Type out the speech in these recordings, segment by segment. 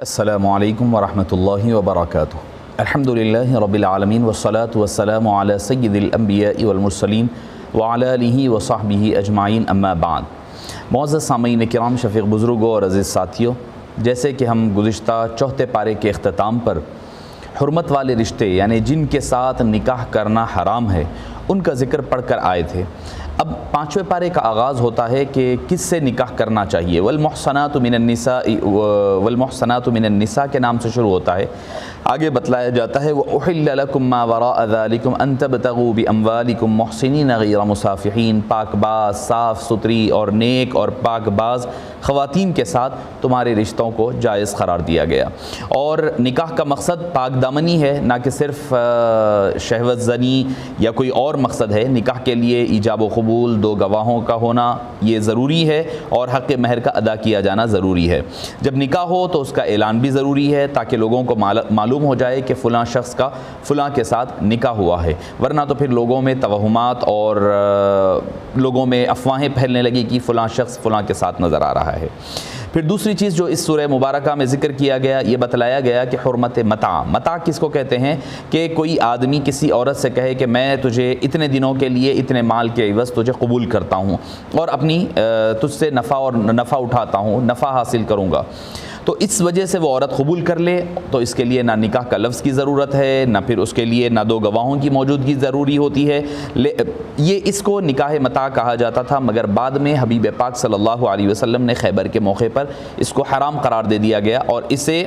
السلام علیکم ورحمۃ اللہ وبرکاتہ۔ الحمدللہ رب العالمین والصلاة والسلام علی سید الانبیاء والمرسلین وعلی آلہ وصحبہ اجمعین، اما بعد۔ معزز سامعین کرام، شفیق بزرگوں اور عزیز ساتھیوں، جیسے کہ ہم گزشتہ چوتھے پارے کے اختتام پر حرمت والے رشتے یعنی جن کے ساتھ نکاح کرنا حرام ہے ان کا ذکر پڑھ کر آئے تھے۔ اب پانچویں پارے کا آغاز ہوتا ہے کہ کس سے نکاح کرنا چاہیے۔ والمحصنات من النساء کے نام سے شروع ہوتا ہے۔ آگے بتلایا جاتا ہے وَأُحِلَّ لَكُم مَّا وَرَاءَ ذَلِكُمْ أَن تَبْتَغُوا بِأَمْوَالِكُمْ مُحْسِنِينَ غَيْرَ مُسَافِحِينَ۔ پاک باز، صاف ستھری اور نیک اور پاک باز خواتین کے ساتھ تمہارے رشتوں کو جائز قرار دیا گیا۔ اور نکاح کا مقصد پاک دامنی ہے، نہ کہ صرف شہوت زنی یا کوئی اور مقصد ہے۔ نکاح کے لیے ایجاب و قبول، دو گواہوں کا ہونا یہ ضروری ہے، اور حق مہر کا ادا کیا جانا ضروری ہے۔ جب نکاح ہو تو اس کا اعلان بھی ضروری ہے تاکہ لوگوں کو معلوم ہو جائے کہ فلاں شخص کا فلاں کے ساتھ نکاح ہوا ہے، ورنہ تو پھر لوگوں میں توہمات اور لوگوں میں افواہیں پھیلنے لگی کہ فلاں شخص فلاں کے ساتھ نظر آ رہا ہے۔ پھر دوسری چیز جو اس سورہ مبارکہ میں ذکر کیا گیا، یہ بتلایا گیا کہ حرمت متاع۔ متاع کس کو کہتے ہیں کہ کوئی آدمی کسی عورت سے کہے کہ میں تجھے اتنے دنوں کے لیے اتنے مال کے عوض تجھے قبول کرتا ہوں اور اپنی تجھ سے نفع اٹھاتا ہوں، نفع حاصل کروں گا، تو اس وجہ سے وہ عورت قبول کر لے تو اس کے لیے نہ نکاح کا لفظ کی ضرورت ہے، نہ پھر اس کے لیے نہ دو گواہوں کی موجودگی ضروری ہوتی ہے۔ یہ اس کو نکاح متاع کہا جاتا تھا، مگر بعد میں حبیب پاک صلی اللہ علیہ وسلم نے خیبر کے موقع پر اس کو حرام قرار دے دیا گیا اور اسے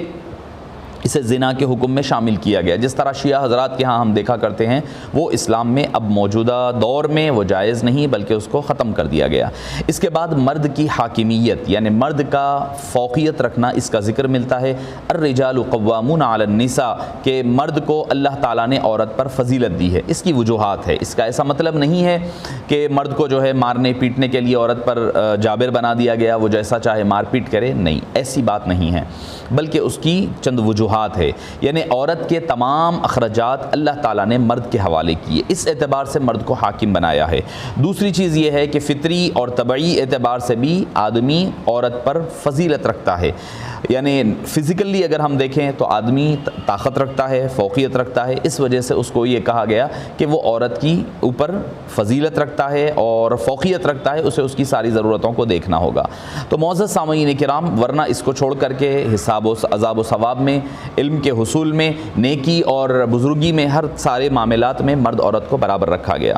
زنا کے حکم میں شامل کیا گیا۔ جس طرح شیعہ حضرات کے ہاں ہم دیکھا کرتے ہیں، وہ اسلام میں اب موجودہ دور میں وہ جائز نہیں بلکہ اس کو ختم کر دیا گیا۔ اس کے بعد مرد کی حاکمیت یعنی مرد کا فوقیت رکھنا، اس کا ذکر ملتا ہے۔ الرجال قوامون علی النساء کہ مرد کو اللہ تعالیٰ نے عورت پر فضیلت دی ہے۔ اس کی وجوہات ہے، اس کا ایسا مطلب نہیں ہے کہ مرد کو جو ہے مارنے پیٹنے کے لیے عورت پر جابر بنا دیا گیا، وہ جیسا چاہے مار پیٹ کرے، نہیں، ایسی بات نہیں ہے، بلکہ اس کی چند وجوہات ہے۔ یعنی عورت کے تمام اخراجات اللہ تعالیٰ نے مرد کے حوالے کیے، اس اعتبار سے مرد کو حاکم بنایا ہے۔ دوسری چیز یہ ہے کہ فطری اور طبعی اعتبار سے بھی آدمی عورت پر فضیلت رکھتا ہے۔ یعنی فزیکلی اگر ہم دیکھیں تو آدمی طاقت رکھتا ہے، فوقیت رکھتا ہے، اس وجہ سے اس کو یہ کہا گیا کہ وہ عورت کی اوپر فضیلت رکھتا ہے اور فوقیت رکھتا ہے، اسے اس کی ساری ضرورتوں کو دیکھنا ہوگا۔ تو معزز سامعین کرام، ورنہ اس کو چھوڑ کر کے حساب و عذاب و ثواب میں، علم کے حصول میں، نیکی اور بزرگی میں، ہر سارے معاملات میں مرد عورت کو برابر رکھا گیا۔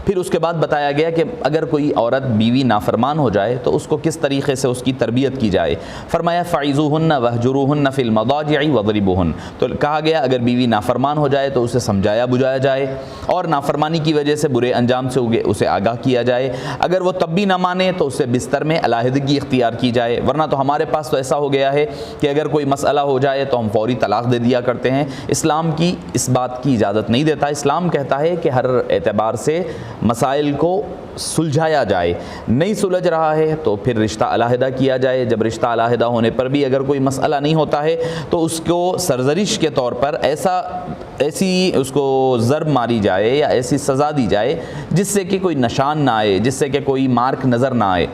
پھر اس کے بعد بتایا گیا کہ اگر کوئی عورت بیوی نافرمان ہو جائے تو اس کو کس طریقے سے اس کی تربیت کی جائے۔ فرمایا فَعِظُوهُنَّ وَاهْجُرُوهُنَّ فِي الْمَضَاجِعِ وَاضْرِبُوهُنَّ، تو کہا گیا اگر بیوی نافرمان ہو جائے تو اسے سمجھایا بجھایا جائے اور نافرمانی کی وجہ سے برے انجام سے اسے آگاہ کیا جائے۔ اگر وہ تب بھی نہ مانے تو اسے بستر میں علیحدگی اختیار کی جائے، ورنہ تو ہمارے پاس تو ایسا ہو گیا ہے کہ اگر کوئی مسئلہ ہو جائے تو ہم فوری طلاق دے دیا کرتے ہیں۔ اسلام کی اس بات کی اجازت نہیں دیتا۔ اسلام کہتا ہے کہ ہر اعتبار سے مسائل کو سلجھایا جائے، نہیں سلجھ رہا ہے تو پھر رشتہ علیحدہ کیا جائے۔ جب رشتہ علیحدہ ہونے پر بھی اگر کوئی مسئلہ نہیں ہوتا ہے تو اس کو سرزنش کے طور پر ایسی اس کو ضرب ماری جائے یا ایسی سزا دی جائے جس سے کہ کوئی نشان نہ آئے، جس سے کہ کوئی مارک نظر نہ آئے۔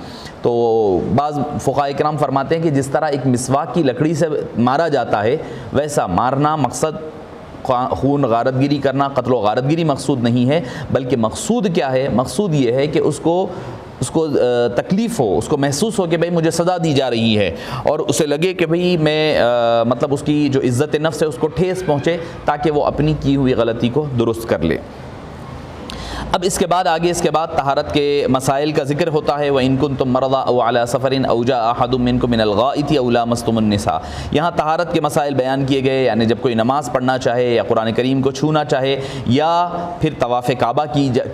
تو بعض فقہاء کرام فرماتے ہیں کہ جس طرح ایک مسواک کی لکڑی سے مارا جاتا ہے، ویسا مارنا مقصد خون غارت گیری کرنا، قتل و غارت گیری مقصود نہیں ہے، بلکہ مقصود کیا ہے؟ مقصود یہ ہے کہ اس کو تکلیف ہو، اس کو محسوس ہو کہ بھئی مجھے سزا دی جا رہی ہے، اور اسے لگے کہ بھئی میں مطلب اس کی جو عزت نفس ہے اس کو ٹھیس پہنچے تاکہ وہ اپنی کی ہوئی غلطی کو درست کر لے۔ اب اس کے بعد طہارت کے مسائل کا ذکر ہوتا ہے۔ وَإِن كُنتُم مَرْضَىٰ أَوْ عَلَىٰ سَفَرٍ أَوْ جَاءَ أَحَدٌ مِّنكُم مِّنَ الْغَائِطِ أَوْ لَامَسْتُمُ النِّسَاءَ، یہاں طہارت کے مسائل بیان کیے گئے، یعنی جب کوئی نماز پڑھنا چاہے یا قرآن کریم کو چھونا چاہے یا پھر طواف کعبہ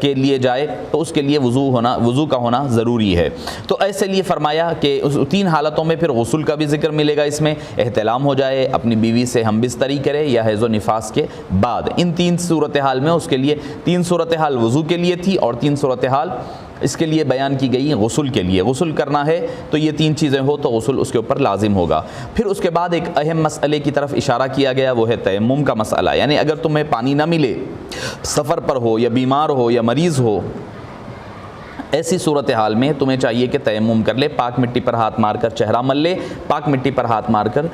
کے لیے جائے تو اس کے لیے وضو کا ہونا ضروری ہے۔ تو ایسے لیے فرمایا کہ اس 3 حالتوں میں پھر غسل کا بھی ذکر ملے گا، اس میں احتلام ہو جائے، اپنی بیوی سے ہم بستری کرے یا حیض و نفاس کے بعد۔ ان 3 صورتحال میں اس کے لیے 3 صورتحال وضو کے لیے تھی اور 3 صورتحال اس کے لیے بیان کی گئی غسل کے لیے۔ غسل کرنا ہے تو یہ 3 چیزیں ہو تو غسل اس کے اوپر لازم ہوگا۔ پھر اس کے بعد ایک اہم مسئلے کی طرف اشارہ کیا گیا، وہ ہے تیمم کا مسئلہ، یعنی اگر تمہیں پانی نہ ملے، سفر پر ہو یا بیمار ہو یا مریض ہو ایسی صورتحال میں تمہیں چاہیے کہ تیمم کر لے، پاک مٹی پر ہاتھ مار کر چہرہ مل لے، پاک مٹی پر ہاتھ مار کر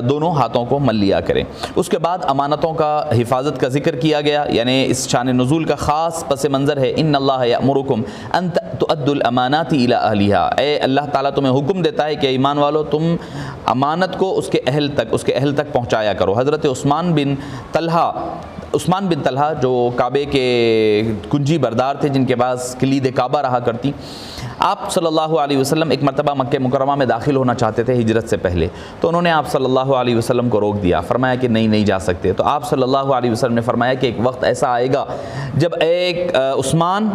دونوں ہاتھوں کو مل لیا کرے۔ اس کے بعد امانتوں کا حفاظت کا ذکر کیا گیا، یعنی اس شان نزول کا خاص پس منظر ہے ان اللہ یأمرکم ان تؤدوا الامانات الی اہلھا، اے اللہ تعالیٰ تمہیں حکم دیتا ہے کہ ایمان والو تم امانت کو اس کے اہل تک پہنچایا کرو۔ حضرت عثمان بن طلحہ جو کعبے کے کنجی بردار تھے، جن کے پاس کلید کعبہ رہا کرتی، آپ صلی اللہ علیہ وسلم ایک مرتبہ مکہ مکرمہ میں داخل ہونا چاہتے تھے ہجرت سے پہلے، تو انہوں نے آپ صلی اللہ علیہ وسلم کو روک دیا، فرمایا کہ نہیں جا سکتے۔ تو آپ صلی اللہ علیہ وسلم نے فرمایا کہ ایک وقت ایسا آئے گا جب ایک عثمان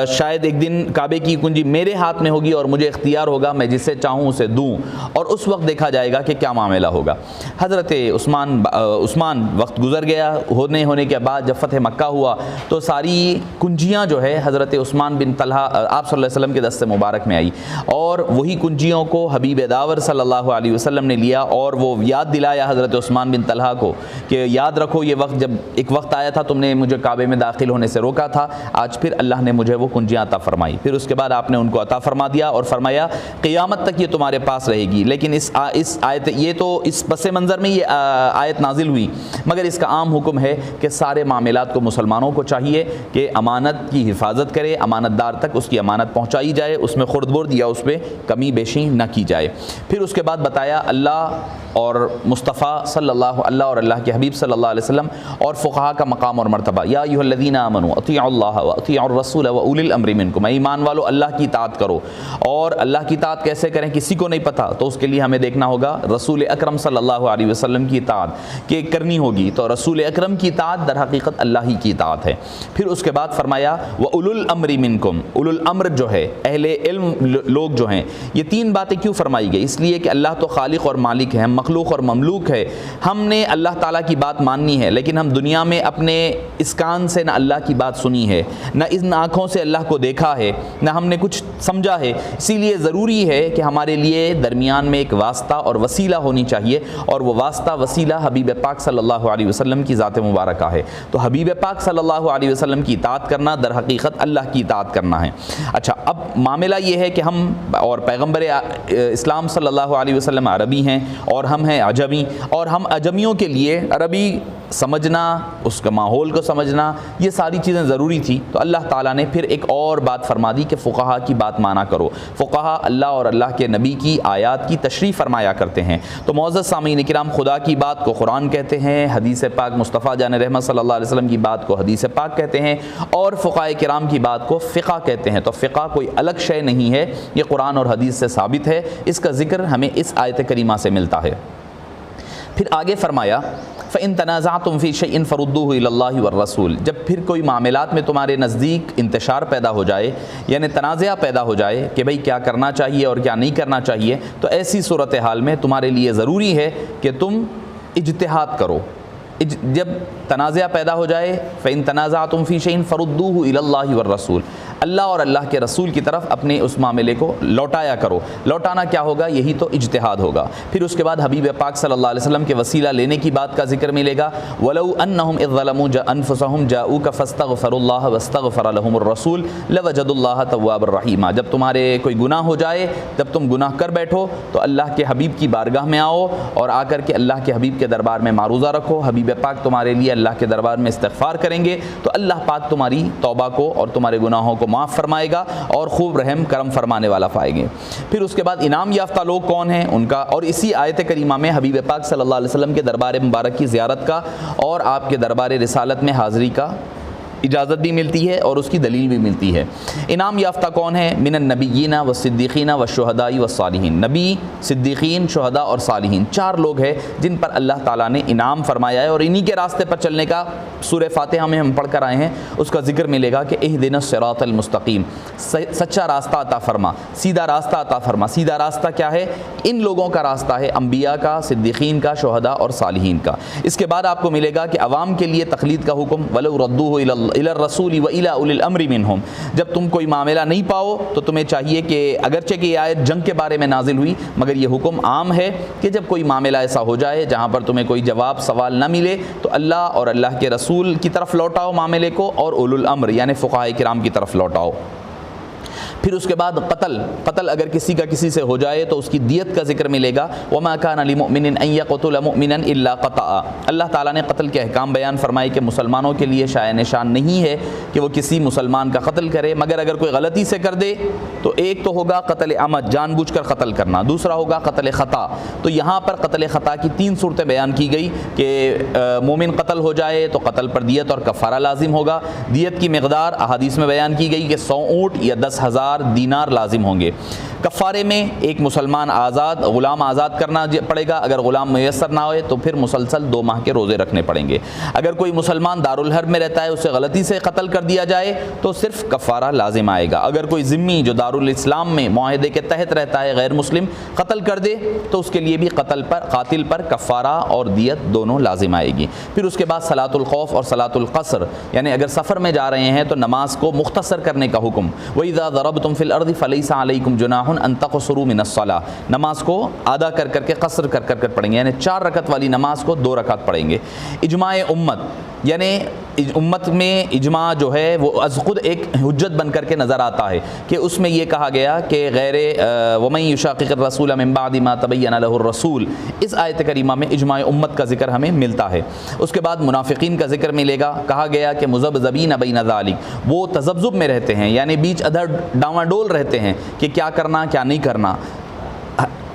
شاید ایک دن کعبے کی کنجی میرے ہاتھ میں ہوگی اور مجھے اختیار ہوگا میں جسے چاہوں اسے دوں، اور اس وقت دیکھا جائے گا کہ کیا معاملہ ہوگا۔ حضرت عثمان وقت گزر گیا، ہونے کے بعد جب فتح مکہ ہوا تو ساری کنجیاں جو ہے حضرت عثمان بن طلحہ آپ صلی اللہ علیہ وسلم کے دست مبارک میں آئی، اور وہی کنجیوں کو حبیب داور صلی اللہ علیہ وسلم نے لیا اور وہ یاد دلایا حضرت عثمان بن طلحہ کو کہ یاد رکھو یہ وقت، جب ایک وقت آیا تھا تم نے مجھے کعبے میں داخل ہونے سے روکا تھا، آج پھر اللہ نے مجھے وہ کنجیاں عطا فرمائی۔ پھر اس کے بعد آپ نے ان کو عطا فرما دیا اور فرمایا قیامت تک یہ تمہارے پاس رہے گی۔ لیکن اس آیت، یہ تو اس پس منظر میں یہ آیت نازل ہوئی، مگر اس کا عام حکم ہے کہ سارے معاملات کو مسلمانوں کو چاہیے کہ امانت کی حفاظت کرے، امانت دار تک اس کی امانت پہنچائی جائے، اس میں خرد برد یا اس پہ کمی بیشی نہ کی جائے۔ پھر اس کے بعد بتایا اللہ اور مصطفیٰ صلی اللہ اور اللہ کے حبیب صلی اللہ علیہ وسلم اور فقہاء کا مقام اور مرتبہ۔ یا ایھا الذین آمنوا اطیعوا اللہ واطیعوا الرسول واولی الامر منکم، ایمان والو اللہ کی اطاعت کرو، اور اللہ کی اطاعت کیسے کریں کسی کو نہیں پتہ، تو اس کے لیے ہمیں دیکھنا ہوگا رسول اکرم صلی اللہ علیہ وسلم کی اطاعت کہ کرنی ہوگی، تو رسول اکرم کی اطاعت در حقیقت اللہ ہی کی اطاعت ہے۔ پھر اس کے بعد فرمایا وَأُولُو الْأَمْرِ مِنْكُمْ، اولو الامر جو ہے اہل علم لوگ جو ہیں، یہ تین باتیں کیوں فرمائی گئی؟ اس لیے کہ اللہ تو خالق اور مالک ہے، ہم مخلوق اور مملوک ہے، ہم نے اللہ تعالیٰ کی بات ماننی ہے، لیکن ہم دنیا میں اپنے اس کان سے نہ اللہ کی بات سنی ہے، نہ ان آنکھوں سے اللہ کو دیکھا ہے، نہ ہم نے کچھ سمجھا ہے، اسی لیے ضروری ہے کہ ہمارے لیے درمیان میں ایک واسطہ اور وسیلہ ہونی چاہیے، اور وہ واسطہ وسیلہ حبیب پاک صلی اللہ علیہ وسلم کی ذات مبارکہ ہے۔ تو حبیب پاک صلی اللہ علیہ وسلم کی اطاعت کرنا در حقیقت اللہ کی اطاعت کرنا ہے۔ اچھا، اب معاملہ یہ ہے کہ ہم اور پیغمبر اسلام صلی اللہ علیہ وسلم عربی ہیں اور ہم ہیں عجمی، اور ہم عجمیوں کے لیے عربی سمجھنا، اس کا ماحول کو سمجھنا، یہ ساری چیزیں ضروری تھی۔ تو اللہ تعالیٰ نے پھر ایک اور بات فرما دی کہ فقہا کی بات مانا کرو۔ فقہا اللہ اور اللہ کے نبی کی آیات کی تشریح فرمایا کرتے ہیں۔ تو معزز سامعین کرام، خدا کی بات کو قرآن کہتے ہیں، حدیث پاک مصطفیٰ جان رحمت صلی اللہ علیہ وسلم کی بات کو حدیث پاک کہتے ہیں، اور فقہاء کرام کی بات کو فقہ کہتے ہیں۔ تو فقہ کوئی الگ شے نہیں ہے، یہ قرآن اور حدیث سے ثابت ہے، اس کا ذکر ہمیں اس آیت کریمہ سے ملتا ہے۔ پھر آگے فرمایا فَإِن تَنَازَعْتُمْ فِي شَيْءٍ فَرُدُّوهُ إِلَى اللَّهِ وَالرَّسُولِ، جب پھر کوئی معاملات میں تمہارے نزدیک انتشار پیدا ہو جائے، یعنی تنازع پیدا ہو جائے کہ بھئی کیا کرنا چاہیے اور کیا نہیں کرنا چاہیے، تو ایسی صورتحال میں تمہارے لیے ضروری ہے کہ تم اجتہاد کرو۔ جب تنازع پیدا ہو جائے فَإِن تَنَازَعْتُمْ فِي شَيْءٍ فَرُدُّوهُ إِلَى اللَّهِ وَالرَّسُولِ، اللہ اور اللہ کے رسول کی طرف اپنے اس معاملے کو لوٹایا کرو۔ لوٹانا کیا ہوگا؟ یہی تو اجتہاد ہوگا۔ پھر اس کے بعد حبیب پاک صلی اللہ علیہ وسلم کے وسیلہ لینے کی بات کا ذکر ملے گا۔ وَلَوْ أَنَّهُمْ إِذْ ظَلَمُوا أَنفُسَهُمْ جَاءُوكَ فَاسْتَغْفَرُوا اللَّهَ وَاسْتَغْفَرَ لَهُمُ الرَّسُولُ لَوَجَدُوا اللَّهَ تَوَّابًا رَحِيمًا، جب تمہارے کوئی گناہ ہو جائے، جب تم گناہ کر بیٹھو تو اللہ کے حبیب کی بارگاہ میں آؤ اور آ کر کے اللہ کے حبیب کے دربار میں معروضہ رکھو، حبیب پاک تمہارے لیے اللہ کے دربار میں استغفار کریں گے تو اللہ پاک تمہاری توبہ کو اور تمہارے گناہوں کو معاف فرمائے گا اور خوب رحم کرم فرمانے والا پائیں گے۔ پھر اس کے بعد انعام یافتہ لوگ کون ہیں ان کا، اور اسی آیت کریمہ میں حبیب پاک صلی اللہ علیہ وسلم کے دربار مبارک کی زیارت کا اور آپ کے دربار رسالت میں حاضری کا اجازت بھی ملتی ہے اور اس کی دلیل بھی ملتی ہے۔ انعام یافتہ کون ہے؟ من النبیین والصدیقین والشہداء والصالحین، نبی، صدیقین، شہداء اور صالحین، چار لوگ ہیں جن پر اللہ تعالیٰ نے انعام فرمایا ہے، اور انہی کے راستے پر چلنے کا سورہ فاتحہ میں ہم پڑھ کر آئے ہیں، اس کا ذکر ملے گا کہ اہدنا الصراط المستقیم، سچا راستہ عطا فرما، سیدھا راستہ عطا فرما۔ سیدھا راستہ کیا ہے؟ ان لوگوں کا راستہ ہے، انبیاء کا، صدیقین کا، شہداء اور صالحین کا۔ اس کے بعد آپ کو ملے گا کہ عوام کے لیے تقلید کا حکم، وَلَوْ رَدُّوهُ إِلَى الرَّسُولِ وَإِلَى أُولِي الْأَمْرِ مِنْهُمْ، جب تم کوئی معاملہ نہیں پاؤ تو تمہیں چاہیے کہ اگرچہ کہ یہ آیت جنگ کے بارے میں نازل ہوئی مگر یہ حکم عام ہے کہ جب کوئی معاملہ ایسا ہو جائے جہاں پر تمہیں کوئی جواب سوال نہ ملے تو اللہ اور اللہ کے رسول کی طرف لوٹاؤ معاملے کو، اور اولو الامر یعنی فقہاء کرام کی طرف لوٹاؤ۔ پھر اس کے بعد قتل اگر کسی کا کسی سے ہو جائے تو اس کی دیت کا ذکر ملے گا. وما كان لمؤمن ان يقتل مؤمنا الا خطأ. اللہ تعالیٰ نے قتل کے احکام بیان فرمائے کہ مسلمانوں کے لیے شائع نشان نہیں ہے کہ وہ کسی مسلمان کا قتل کرے مگر اگر کوئی غلطی سے کر دے تو ایک تو ہوگا قتل عمد جان بوجھ کر قتل کرنا, دوسرا ہوگا قتل خطا. تو یہاں پر قتل خطا کی 3 صورتیں بیان کی گئی کہ مومن قتل ہو جائے تو قتل پر دیت اور کفارہ لازم ہوگا. دیت کی مقدار احادیث میں بیان کی گئی کہ 100 اونٹ یا 10,000 دینار لازم ہوں گے. کفارے میں ایک مسلمان غلام آزاد کرنا پڑے گا. اگر غلام میسر نہ ہوئے تو پھر مسلسل 2 ماہ کے روزے رکھنے پڑیں گے. اگر کوئی مسلمان دارالحرب میں رہتا ہے اسے غلطی سے قتل کر دیا جائے تو صرف کفارہ لازم آئے گا. اگر کوئی ذمی جو دارالاسلام میں معاہدے کے تحت رہتا ہے غیر مسلم قتل کر دے تو اس کے لیے بھی قاتل پر کفارہ اور دیت دونوں لازم آئے گی. پھر اس کے بعد صلاۃ الخوف اور صلاۃ القصر, یعنی اگر سفر میں جا رہے ہیں تو نماز کو مختصر کرنے کا حکم. وَإِذَا ضَرَبْتُمْ فِي الْأَرْضِ فَلَيْسَ عَلَيْكُمْ جُنَاحٌ أَن تَقْصُرُوا مِنَ الصَّلَاةِ. نماز کو آدھا کر کے قصر کر پڑھیں گے, یعنی 4 رکعت والی نماز کو 2 رکعت پڑھیں گے. اجماع امت, یعنی امت میں اجماع جو ہے وہ از خود ایک حجت بن کر کے نظر آتا ہے کہ اس میں یہ کہا گیا کہ غیر وَمَن يُشَاقِقِ الرَّسُولَ مِن بَعْدِ مَا تَبَيَّنَ لَهُ الرَّسُولُ, اس آیت کریمہ میں اجماع امت کا ذکر ہمیں ملتا ہے. اس کے بعد منافقین کا ذکر ملے گا. کہا گیا کہ مذبذبین بین ذالک, وہ تذبذب میں رہتے ہیں یعنی بیچ ادھر ڈاواں ڈول رہتے ہیں کہ کیا کرنا کیا نہیں کرنا.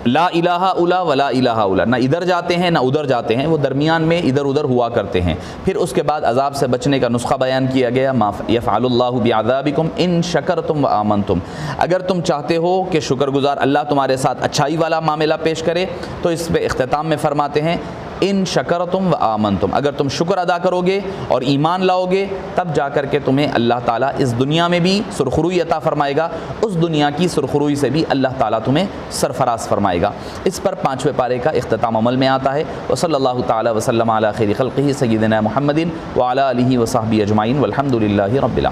لا الہ الا ولا الہ الا, نہ ادھر جاتے ہیں نہ ادھر جاتے ہیں, وہ درمیان میں ادھر ادھر ہوا کرتے ہیں. پھر اس کے بعد عذاب سے بچنے کا نسخہ بیان کیا گیا. ما یفعل اللہ بعذابکم ان شکرتم وآمنتم. اگر تم چاہتے ہو کہ شکر گزار اللہ تمہارے ساتھ اچھائی والا معاملہ پیش کرے تو اس پہ اختتام میں فرماتے ہیں ان شکرتم و آمنتم, اگر تم شکر ادا کرو گے اور ایمان لاؤ گے تب جا کر کے تمہیں اللہ تعالیٰ اس دنیا میں بھی سرخروئی عطا فرمائے گا, اس دنیا کی سرخروئی سے بھی اللہ تعالیٰ تمہیں سرفراز فرمائے گا. اس پر 5ویں پارے کا اختتام عمل میں آتا ہے. وصلی اللہ تعالیٰ وسلم علی خیر خلقہ سیدنا محمد وعلی آلہ وصحبہ اجمعین والحمد للہ رب العالمین.